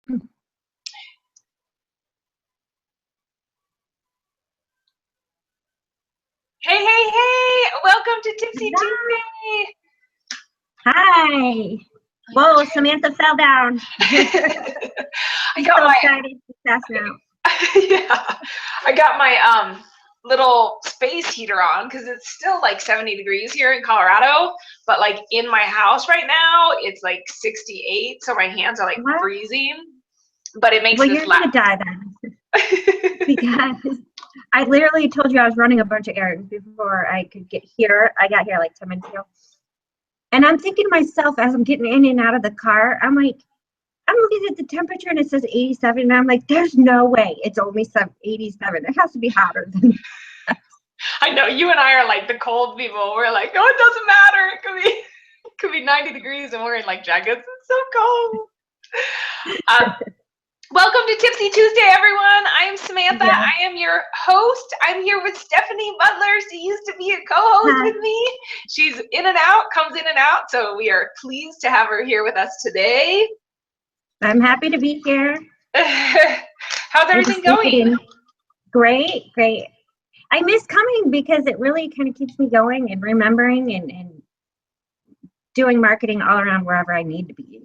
Hey, hey, hey! Welcome to Tipsy Tuesday! Hi! Whoa, Samantha fell down. I got my excited to pass now. yeah, I got my little space heater on because it's still like 70 degrees here in Colorado, but like in my house right now it's like 68, so my hands are like freezing. But it makes well, this you're gonna die then. Because I literally told you I was running a bunch of errands before I could get here. I got here like 10 minutes ago. And I'm thinking to myself as I'm getting in and out of the car, I'm looking at the temperature and it says 87. And I'm like, there's no way it's only 87. It has to be hotter than that. I know, you and I are like the cold people. We're like, no, it doesn't matter. It could be 90 degrees and we're in like jackets. It's so cold. Welcome to Tipsy Tuesday, everyone. I am Samantha. Yeah. I am your host. I'm here with Stephanie Butler. She used to be a co-host with me. She's in and out, comes in and out. So we are pleased to have her here with us today. I'm happy to be here. How's everything going? Great, great. I miss coming because it really kind of keeps me going and remembering and doing marketing all around wherever I need to be.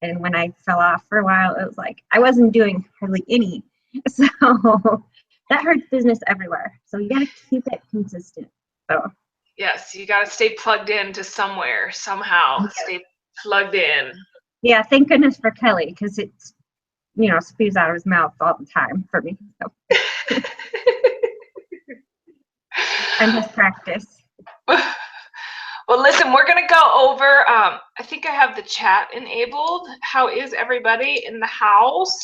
And when I fell off for a while, it was like I wasn't doing hardly any. So that hurts business everywhere. So you got to keep it consistent. So yes, you got to stay plugged in to somewhere, somehow. Stay plugged in. Yeah, thank goodness for Kelly, because it's, spews out of his mouth all the time for me. So. And his practice. Well, listen, we're going to go over, I think I have the chat enabled. How is everybody in the house?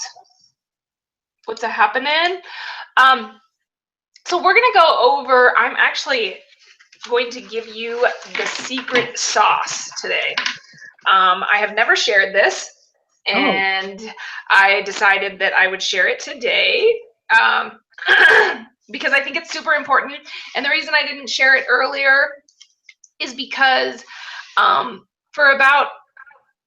What's happening? So we're going to go over, I'm actually going to give you the secret sauce today. I have never shared this, and I decided that I would share it today because I think it's super important. And the reason I didn't share it earlier is because for about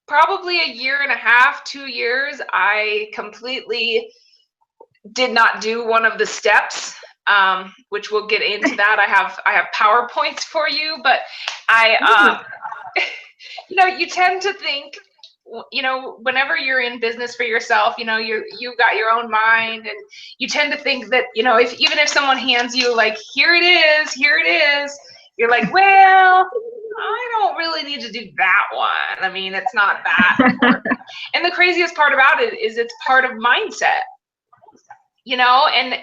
probably a year and a half, 2 years, I completely did not do one of the steps, which we'll get into that. I have PowerPoints for you, but you tend to think, whenever you're in business for yourself, you've got your own mind, and you tend to think that, even if someone hands you like, here it is, you're like, well, I don't really need to do that one. I mean, it's not that important. And the craziest part about it is it's part of mindset, and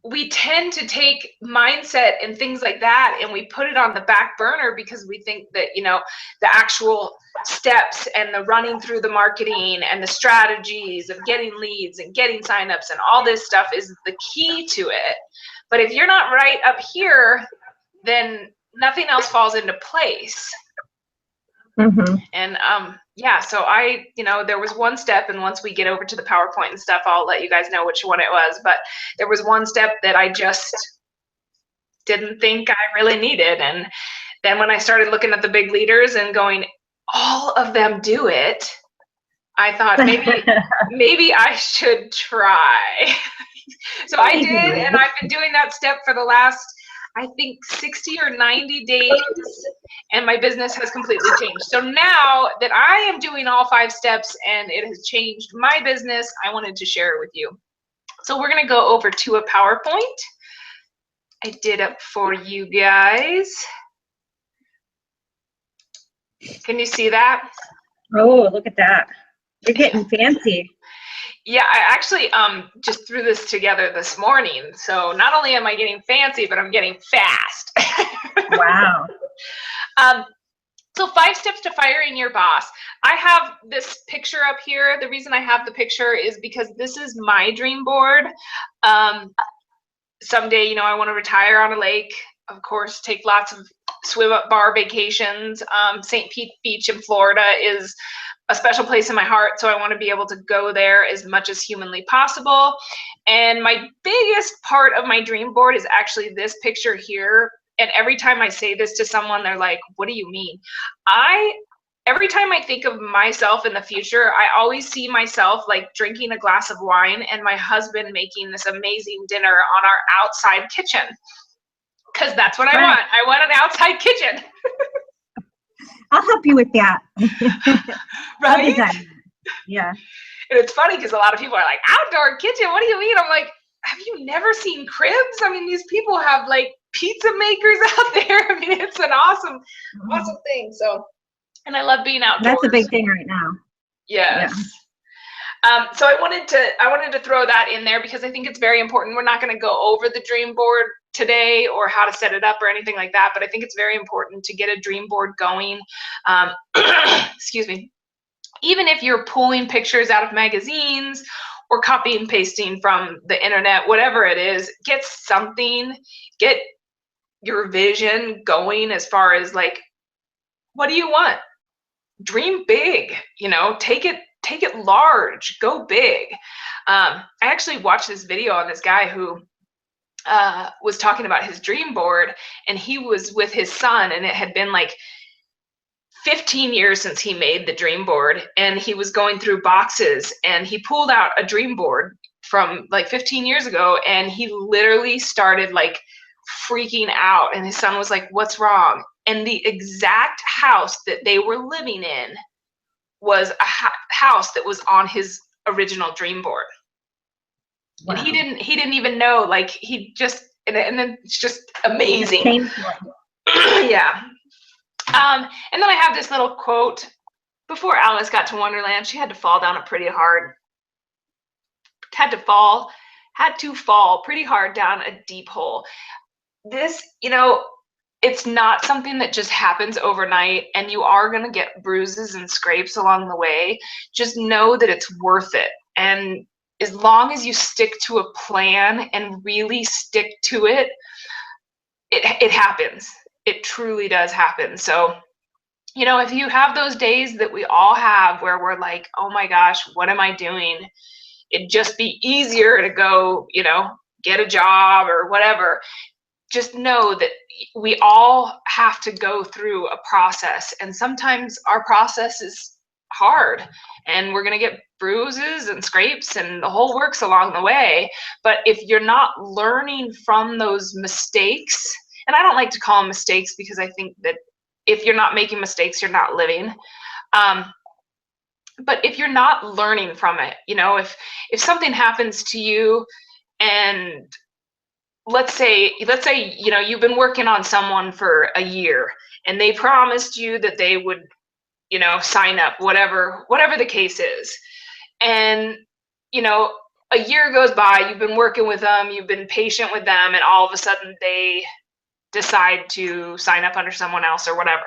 we tend to take mindset and things like that and we put it on the back burner because we think that, the actual steps and the running through the marketing and the strategies of getting leads and getting signups and all this stuff is the key to it. But if you're not right up here, then nothing else falls into place. Mm-hmm. And so there was one step, and once we get over to the PowerPoint and stuff, I'll let you guys know which one it was, but there was one step that I just didn't think I really needed. And then when I started looking at the big leaders and going, all of them do it, I thought maybe I should try. So I did, and I've been doing that step for the last, I think, 60 or 90 days, and my business has completely changed. So now that I am doing all 5 steps and it has changed my business, I wanted to share it with you. So we're going to go over to a PowerPoint. I did it for you guys. Can you see that? Oh, look at that. You're getting fancy. Yeah, I actually just threw this together this morning. So not only am I getting fancy, but I'm getting fast. Wow. So 5 steps to firing your boss. I have this picture up here. The reason I have the picture is because this is my dream board. Someday, I want to retire on a lake, of course, take lots of swim up bar vacations. St. Pete Beach in Florida is a special place in my heart, so I want to be able to go there as much as humanly possible. And my biggest part of my dream board is actually this picture here. And every time I say this to someone, they're like, what do you mean? I every time I think of myself in the future, I always see myself like drinking a glass of wine and my husband making this amazing dinner on our outside kitchen. Because that's what I want. I want an outside kitchen. I'll help you with that. Right? Yeah. And it's funny because a lot of people are like, outdoor kitchen, what do you mean? I'm like, have you never seen cribs? I mean, these people have like pizza makers out there. I mean, it's an awesome thing. So, and I love being outdoors. That's a big thing right now. Yes. Yeah. So I wanted to throw that in there because I think it's very important. We're not going to go over the dream board today or how to set it up or anything like that, but I think it's very important to get a dream board going. Excuse me. Even if you're pulling pictures out of magazines or copy and pasting from the internet, whatever it is, get something, get your vision going as far as like, what do you want? Dream big, you know, take it large, go big. I actually watched this video on this guy who was talking about his dream board, and he was with his son, and it had been like 15 years since he made the dream board, and he was going through boxes and he pulled out a dream board from like 15 years ago, and he literally started like freaking out, and his son was like, what's wrong? And the exact house that they were living in was a house that was on his original dream board. Wow. And he didn't even know, like he just, and then it's just amazing. Yeah. And then I have this little quote. Before Alice got to Wonderland, she had to fall down had to fall pretty hard down a deep hole. This, you know, it's not something that just happens overnight, and you are going to get bruises and scrapes along the way. Just know that it's worth it. And as long as you stick to a plan and really stick to it, it happens. It truly does happen. So, you know, if you have those days that we all have where we're like, oh my gosh, what am I doing? It'd just be easier to go, you know, get a job or whatever. Just know that we all have to go through a process, and sometimes our process is hard, and we're going to get bruises and scrapes and the whole works along the way. But if you're not learning from those mistakes, and I don't like to call them mistakes because I think that if you're not making mistakes, you're not living. But if you're not learning from it, you know, if something happens to you, and let's say, you know, you've been working on someone for a year and they promised you that they would, you know, sign up, whatever the case is. And, you know, a year goes by, you've been working with them, you've been patient with them, and all of a sudden they decide to sign up under someone else or whatever.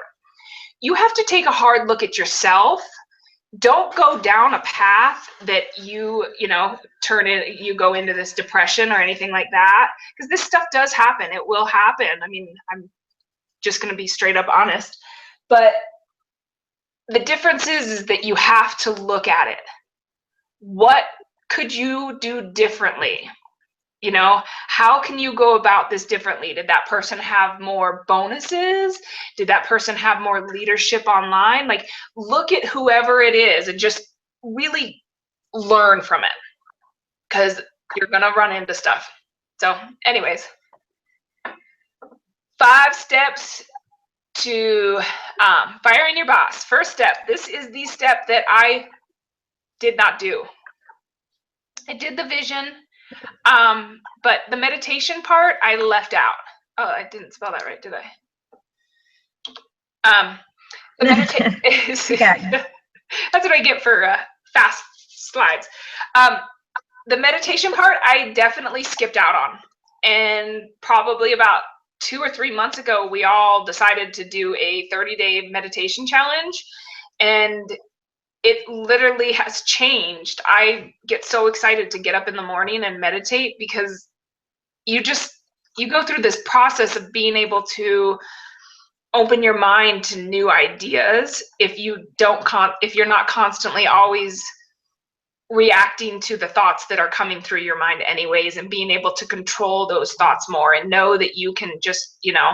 You have to take a hard look at yourself. Don't go down a path that you know, you go into this depression or anything like that, because this stuff does happen. It will happen. I mean, I'm just going to be straight up honest. But the difference is that you have to look at it. What could you do differently? You know, how can you go about this differently? Did that person have more bonuses? Did that person have more leadership online? Like, look at whoever it is and just really learn from it, because you're going to run into stuff. So anyways, 5 steps to firing your boss. First step, this is the step that I did not do. I did the vision. But the meditation part, I left out. Oh, I didn't spell that right, did I? The meditation. That's what I get for fast slides. The meditation part, I definitely skipped out on. And probably about 2 or 3 months ago, we all decided to do a 30-day meditation challenge. And it literally has changed. I get so excited to get up in the morning and meditate, because you go through this process of being able to open your mind to new ideas if you're not constantly always reacting to the thoughts that are coming through your mind anyways, and being able to control those thoughts more and know that you can just, you know,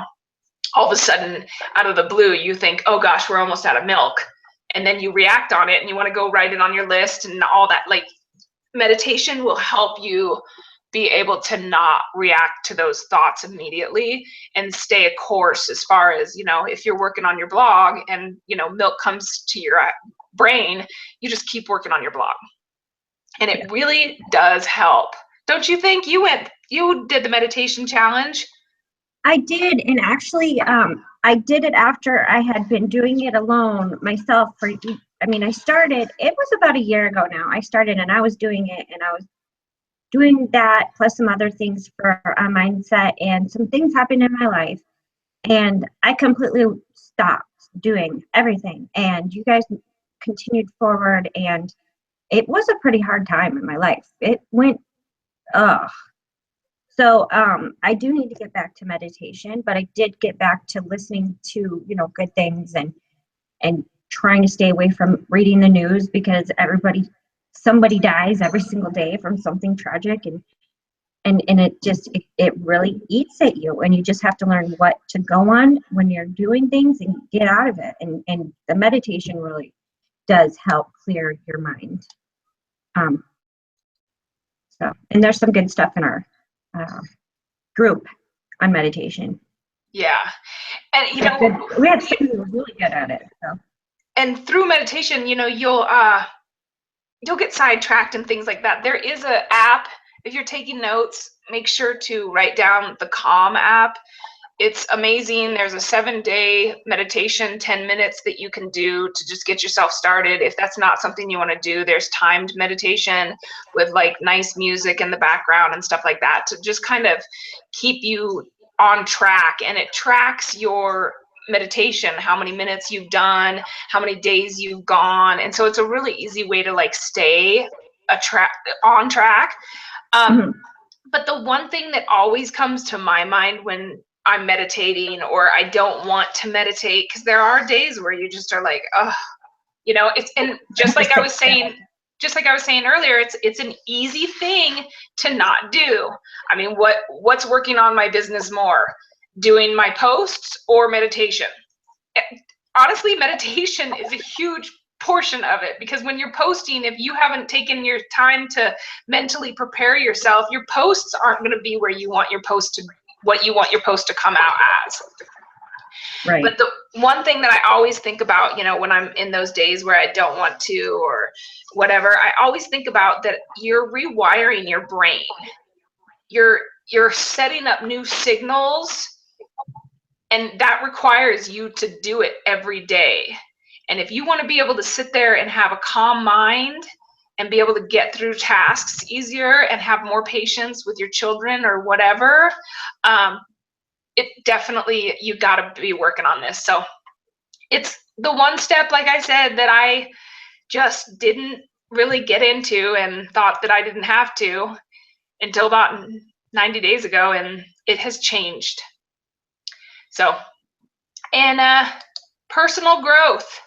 all of a sudden out of the blue you think, oh gosh, we're almost out of milk. and then you react on it and you want to go write it on your list and all that. Like, meditation will help you be able to not react to those thoughts immediately and stay a course as far as, you know, if you're working on your blog and, you know, milk comes to your brain, you just keep working on your blog. And it really does help. Don't you think? You did the meditation challenge? I did, and actually, I did it after I had been doing it alone myself I started, it was about a year ago now. I started and I was doing it, and I was doing that plus some other things for a mindset, and some things happened in my life, and I completely stopped doing everything, and you guys continued forward, and it was a pretty hard time in my life. It went, ugh. So I do need to get back to meditation, but I did get back to listening to, you know, good things, and trying to stay away from reading the news, because somebody dies every single day from something tragic, and it really eats at you, and you just have to learn what to go on when you're doing things and get out of it. And the meditation really does help clear your mind. And there's some good stuff in our group on meditation. Yeah. And you know, we have somebody who's really good at it. So. And through meditation, you know, you'll get sidetracked and things like that. There is an app. If you're taking notes, make sure to write down the Calm app. It's amazing. There's a 7-day meditation, 10 minutes that you can do to just get yourself started. If that's not something you want to do, there's timed meditation with like nice music in the background and stuff like that to just kind of keep you on track. And it tracks your meditation, how many minutes you've done, how many days you've gone. And so it's a really easy way to like stay on track. But the one thing that always comes to my mind when I'm meditating or I don't want to meditate, because there are days where you just are like, oh, you know, and just like I was saying earlier, it's an easy thing to not do. I mean, what's working on my business more, doing my posts or meditation? Honestly, meditation is a huge portion of it, because when you're posting, if you haven't taken your time to mentally prepare yourself, your posts aren't going to be where you want your post to come out as. Right. But the one thing that I always think about, you know, when I'm in those days where I don't want to or whatever, I always think about that you're rewiring your brain. You're setting up new signals, and that requires you to do it every day. And if you want to be able to sit there and have a calm mind and be able to get through tasks easier and have more patience with your children or whatever, it definitely, you got to be working on this. So it's the one step, like I said, that I just didn't really get into and thought that I didn't have to until about 90 days ago, and it has changed. So, and personal growth.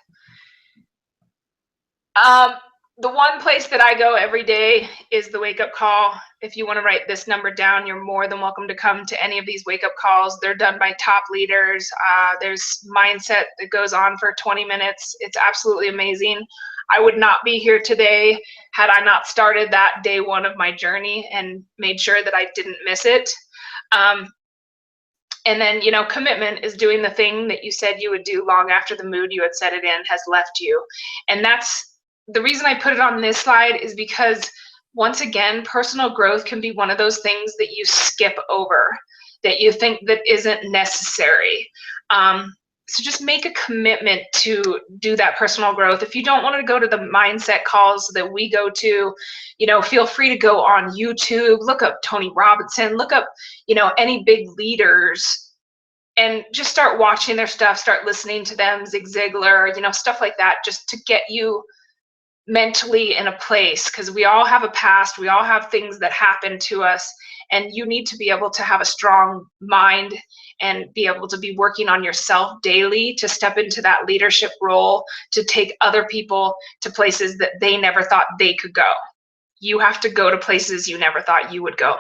The one place that I go every day is the wake up call. If you want to write this number down, you're more than welcome to come to any of these wake up calls. They're done by top leaders. There's mindset that goes on for 20 minutes. It's absolutely amazing. I would not be here today had I not started that day one of my journey and made sure that I didn't miss it. And then, you know, commitment is doing the thing that you said you would do long after the mood you had set it in has left you. And that's the reason I put it on this slide, is because once again, personal growth can be one of those things that you skip over, that you think that isn't necessary. So just make a commitment to do that personal growth. If you don't want to go to the mindset calls that we go to, you know, feel free to go on YouTube, look up Tony Robinson, look up, you know, any big leaders, and just start watching their stuff, start listening to them, Zig Ziglar, you know, stuff like that, just to get you mentally in a place, because we all have a past, we all have things that happen to us, and you need to be able to have a strong mind and be able to be working on yourself daily to step into that leadership role, to take other people to places that they never thought they could go. You have to go to places you never thought you would go.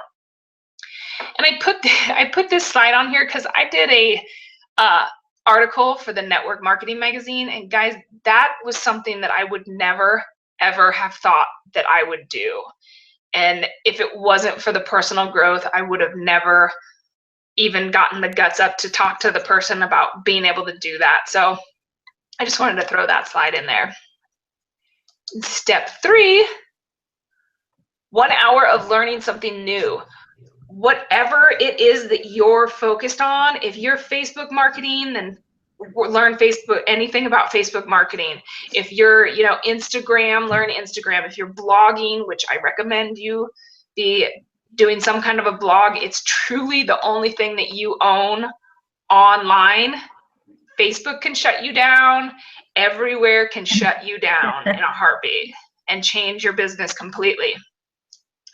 And I put this slide on here because I did article for the Network Marketing Magazine. And guys, that was something that I would never, ever have thought that I would do. And if it wasn't for the personal growth, I would have never even gotten the guts up to talk to the person about being able to do that. So I just wanted to throw that slide in there. Step 3, 1 hour of learning something new. Whatever it is that you're focused on, if you're Facebook marketing, then learn Facebook, anything about Facebook marketing. If you're, Instagram, learn Instagram. If you're blogging, which I recommend you be doing some kind of a blog, it's truly the only thing that you own online. Facebook can shut you down. Everywhere can shut you down in a heartbeat and change your business completely.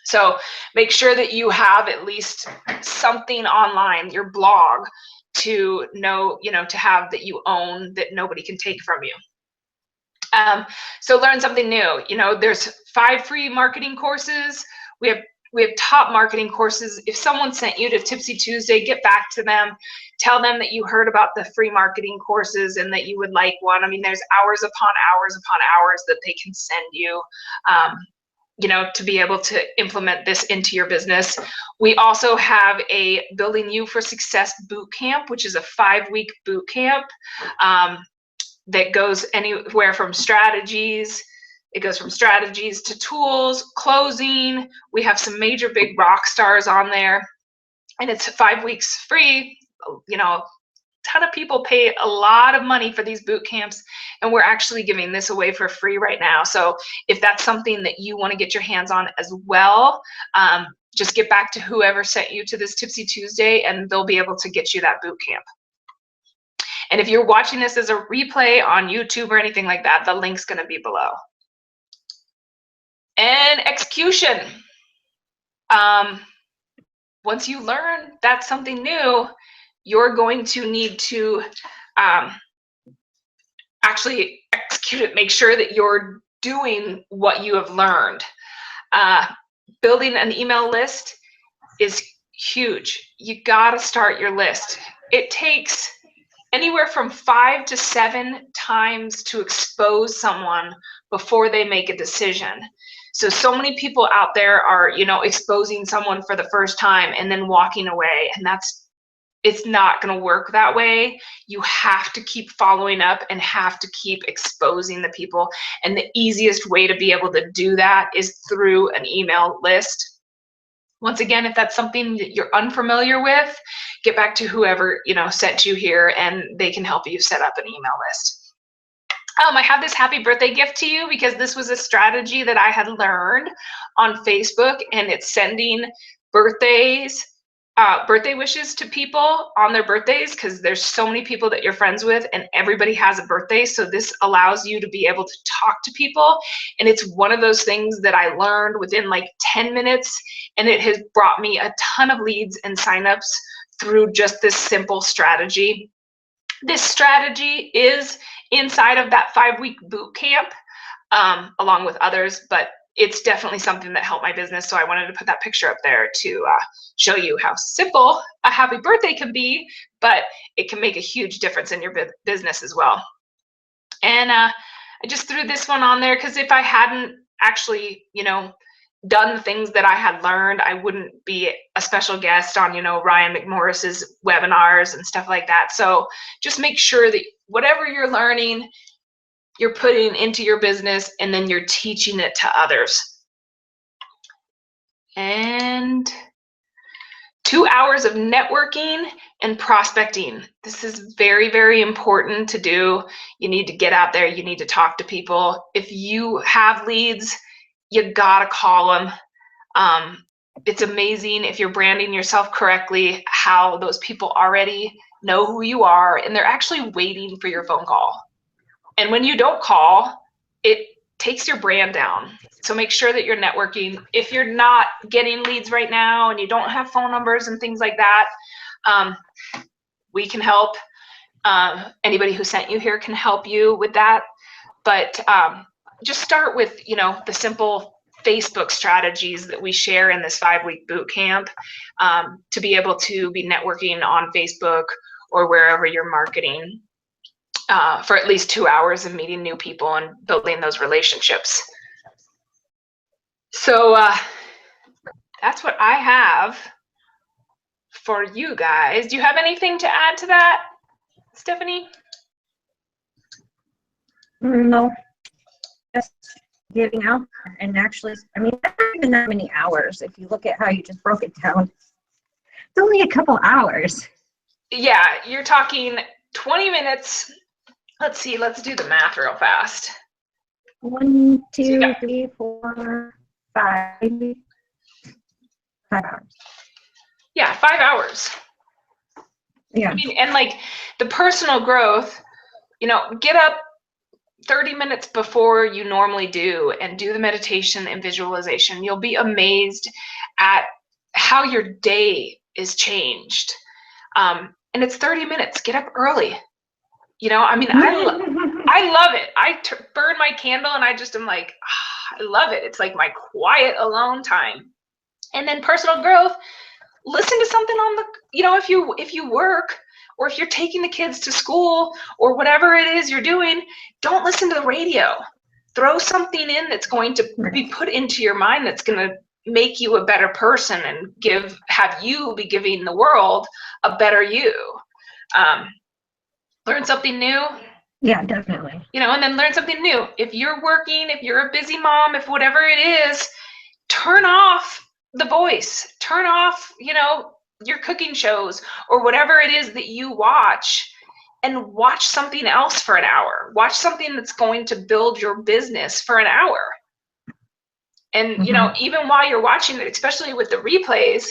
So make sure that you have at least something online, your blog, to know, to have that you own, that nobody can take from you. So learn something new. There's 5 free marketing courses. We have top marketing courses. If someone sent you to Tipsy Tuesday, get back to them. Tell them that you heard about the free marketing courses and that you would like one. I mean, there's hours upon hours upon hours that they can send you, to be able to implement this into your business. We also have a Building You for Success boot camp, which is a 5-week boot camp that goes anywhere from strategies. It goes from strategies to tools, closing. We have some major big rock stars on there, and it's 5 weeks free. A ton of people pay a lot of money for these boot camps, and we're actually giving this away for free right now. So if that's something that you want to get your hands on as well, just get back to whoever sent you to this Tipsy Tuesday, and they'll be able to get you that boot camp. And if you're watching this as a replay on YouTube or anything like that, the link's going to be below. And execution. Once you learn that's something new, you're going to need to actually execute it. Make sure that you're doing what you have learned. Building an email list is huge. You got to start your list. It takes anywhere from 5 to 7 times to expose someone before they make a decision. So many people out there are, exposing someone for the first time and then walking away, and it's not going to work that way. You have to keep following up and have to keep exposing the people. And the easiest way to be able to do that is through an email list. Once again, if that's something that you're unfamiliar with, get back to whoever, sent you here, and they can help you set up an email list. I have this happy birthday gift to you because this was a strategy that I had learned on Facebook, and it's sending birthday wishes to people on their birthdays, because there's so many people that you're friends with and everybody has a birthday. So this allows you to be able to talk to people. And it's one of those things that I learned within like 10 minutes, and it has brought me a ton of leads and signups through just this simple strategy. This strategy is inside of that 5-week boot camp, along with others, but it's definitely something that helped my business. So I wanted to put that picture up there to show you how simple a happy birthday can be, but it can make a huge difference in your business as well. And I just threw this one on there because if I hadn't actually, done the things that I had learned, I wouldn't be a special guest on, Ryan McMorris's webinars and stuff like that. So just make sure that whatever you're learning, you're putting into your business, and then you're teaching it to others. And 2 hours of networking and prospecting. This is very, very important to do. You need to get out there. You need to talk to people. If you have leads, you gotta call them. It's amazing if you're branding yourself correctly, how those people already know who you are, and they're actually waiting for your phone call. And when you don't call, it takes your brand down. So make sure that you're networking. If you're not getting leads right now and you don't have phone numbers and things like that, we can help. Anybody who sent you here can help you with that. But just start with, the simple Facebook strategies that we share in this 5-week boot camp, to be able to be networking on Facebook or wherever you're marketing. for at least 2 hours of meeting new people and building those relationships. So that's what I have for you guys. Do you have anything to add to that, Stephanie? No, just getting out there. And actually, I mean, not even that many hours. If you look at how you just broke it down, it's only a couple hours. Yeah, you're talking 20 minutes. Let's see, let's do the math real fast. 1, 2, 3, 4, 5. 5 hours. Yeah, 5 hours. Yeah. I mean, and like the personal growth, you know, get up 30 minutes before you normally do and do the meditation and visualization. You'll be amazed at how your day is changed. And it's 30 minutes. Get up early. You know, I mean, I love it. I burn my candle and I just am like, I love it. It's like my quiet alone time. And then personal growth, listen to something on the, you know, if you work or if you're taking the kids to school or whatever it is you're doing, don't listen to the radio. Throw something in that's going to be put into your mind that's going to make you a better person and have you be giving the world a better you. Learn something new. Yeah, definitely. You know, and then learn something new. If you're working, if you're a busy mom, if whatever it is, turn off the voice, turn off, you know, your cooking shows or whatever it is that you watch, and watch something else for an hour. Watch something that's going to build your business for an hour. And, you know, even while you're watching it, especially with the replays,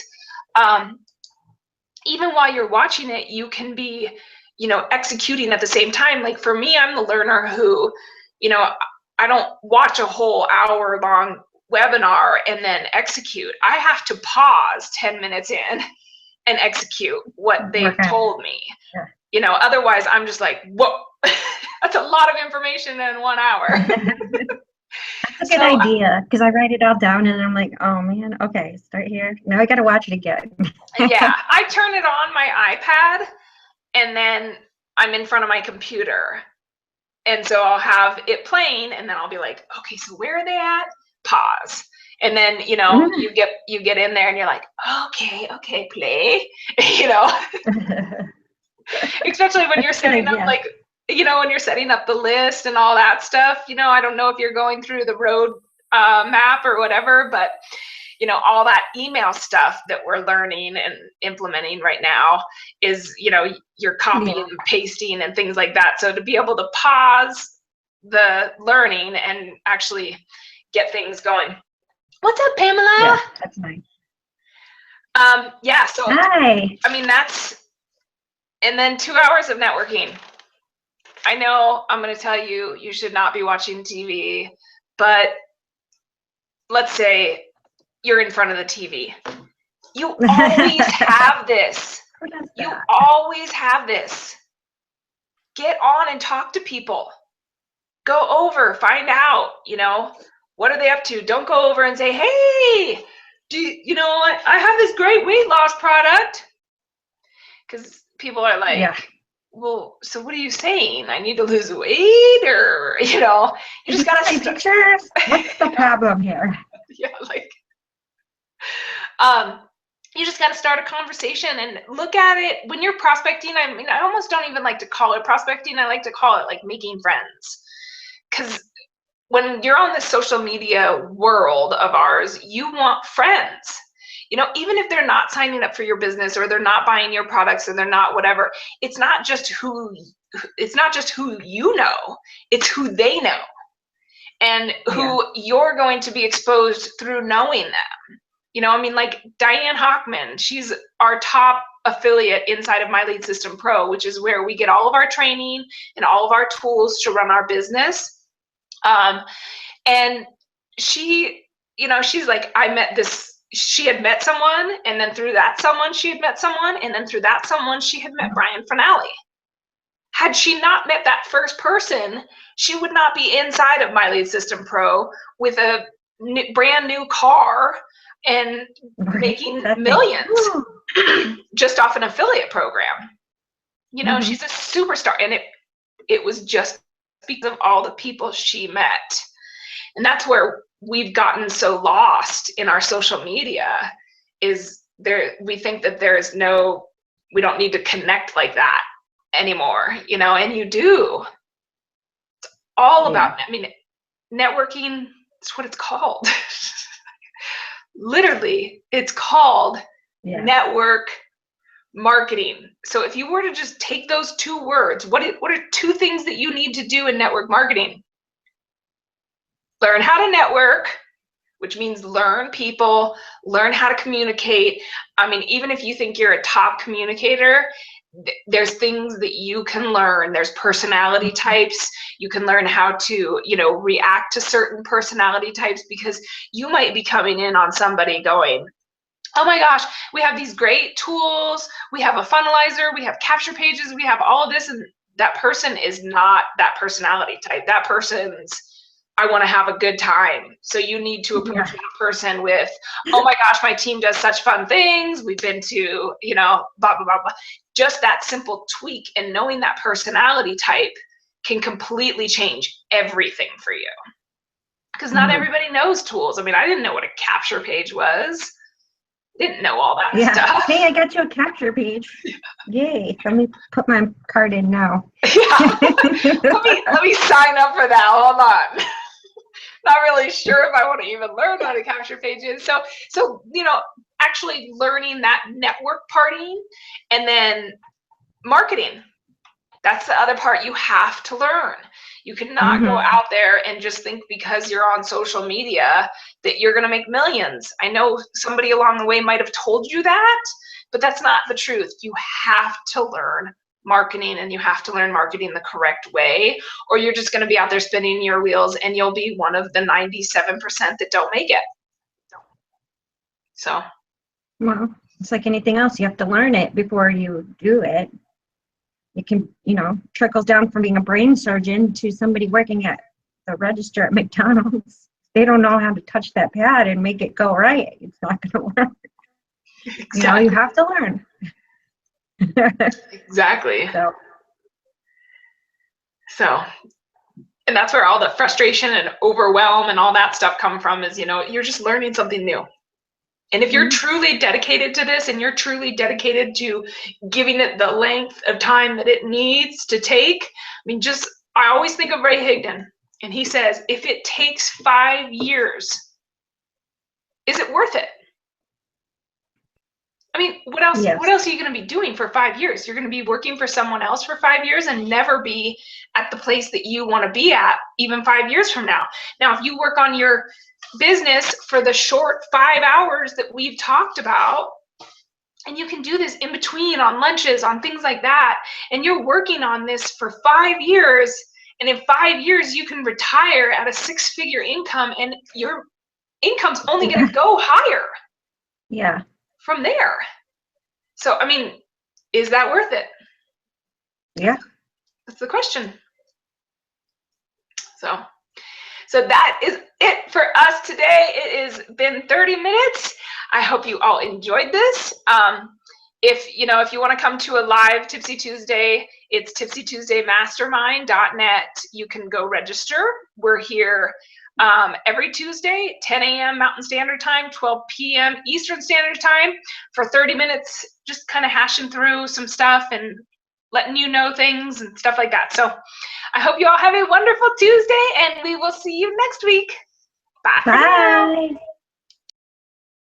even while you're watching it, you can be, you know, executing at the same time. Like for me, I'm the learner who, you know, I don't watch a whole hour long webinar and then execute. I have to pause 10 minutes in and execute what they've told me. Yeah. You know, otherwise I'm just like, whoa, that's a lot of information in 1 hour. That's a good idea, because I write it all down and I'm like, oh man, okay, start here. Now I got to watch it again. Yeah, I turn it on my iPad and then I'm in front of my computer. And so I'll have it playing and then I'll be like, okay, so where are they at? Pause. And then, you know, you get in there and you're like, okay, play, you know, especially when you're setting up like, you know, when you're setting up the list and all that stuff, you know, I don't know if you're going through the road map or whatever, but, you know, all that email stuff that we're learning and implementing right now is, you know, you're copying and pasting and things like that. So to be able to pause the learning and actually get things going. What's up, Pamela? Yeah, that's nice. Yeah, so hi. I mean, and then 2 hours of networking. I know I'm going to tell you, you should not be watching TV, but let's say you're in front of the TV. You always have this. You always have this. Get on and talk to people. Go over, find out, you know, what are they up to? Don't go over and say, hey, you know, I have this great weight loss product. Because people are like, well, so what are you saying? I need to lose weight, or, you know, you just got to say, pictures. What's the problem here? Yeah, like, you just got to start a conversation and look at it when you're prospecting. I mean, I almost don't even like to call it prospecting. I like to call it like making friends. Because when you're on the social media world of ours, you want friends. You know, even if they're not signing up for your business or they're not buying your products or they're not whatever, it's not just who you know, it's who they know and who you're going to be exposed through knowing them. You know, I mean, like Diane Hockman, she's our top affiliate inside of My Lead System Pro, which is where we get all of our training and all of our tools to run our business. And she, you know, she's like, she had met someone, and then through that someone, she had met someone, and then through that someone, she had met Brian Finale. Had she not met that first person, she would not be inside of My Lead System Pro with a brand new car and making millions just off an affiliate program. You know, she's a superstar, and it was just because of all the people she met. And that's where we've gotten so lost in our social media, is there, we think that we don't need to connect like that anymore, and you do. It's all about, networking is what it's called. Literally, it's called network marketing. So if you were to just take those 2 words, what are 2 things that you need to do in network marketing? Learn how to network, which means learn people, learn how to communicate. Even if you think you're a top communicator, there's things that you can learn. There's personality types. You can learn how to, react to certain personality types, because you might be coming in on somebody going, oh my gosh, we have these great tools. We have a funnelizer. We have capture pages. We have all of this. And that person is not that personality type. That person's, I want to have a good time. So you need to approach that person with, oh my gosh, my team does such fun things. We've been to, blah, blah, blah, blah. Just that simple tweak and knowing that personality type can completely change everything for you. Because not everybody knows tools. I didn't know what a capture page was. Didn't know all that stuff. Hey, I got you a capture page. Yay. Let me put my card in now. Let me sign up for that. Hold on. Not really sure if I want to even learn how to capture pages. So actually learning that network parting, and then marketing. That's the other part you have to learn. You cannot go out there and just think because you're on social media that you're going to make millions. I know somebody along the way might have told you that, but that's not the truth. You have to learn marketing, and you have to learn marketing the correct way, or you're just going to be out there spinning your wheels, and you'll be one of the 97% that don't make it. So. Well, it's like anything else. You have to learn it before you do it. It can, trickles down from being a brain surgeon to somebody working at the register at McDonald's. They don't know how to touch that pad and make it go right. It's not going to work. Exactly. You have to learn. Exactly. So, and that's where all the frustration and overwhelm and all that stuff come from, is, you're just learning something new. And if you're truly dedicated to this, and you're truly dedicated to giving it the length of time that it needs to take, I always think of Ray Higdon, and he says, if it takes 5 years, is it worth it? What else? Yes. What else are you going to be doing for 5 years? You're going to be working for someone else for 5 years and never be at the place that you want to be at, even 5 years from now. Now, if you work on your business for the short 5 hours that we've talked about, and you can do this in between, on lunches, on things like that, and you're working on this for 5 years, and in 5 years you can retire at a 6-figure income, and your income's only going to go higher. Yeah. From there. So, is that worth it? Yeah. That's the question. So that is it for us today. It has been 30 minutes. I hope you all enjoyed this. If you want to come to a live Tipsy Tuesday, it's Tipsy Tuesday Mastermind.net. You can go register. We're here every Tuesday, 10 a.m. Mountain Standard Time, 12 p.m. Eastern Standard Time, for 30 minutes, just kind of hashing through some stuff and letting you know things and stuff like that. So I hope you all have a wonderful Tuesday, and we will see you next week. Bye. Bye.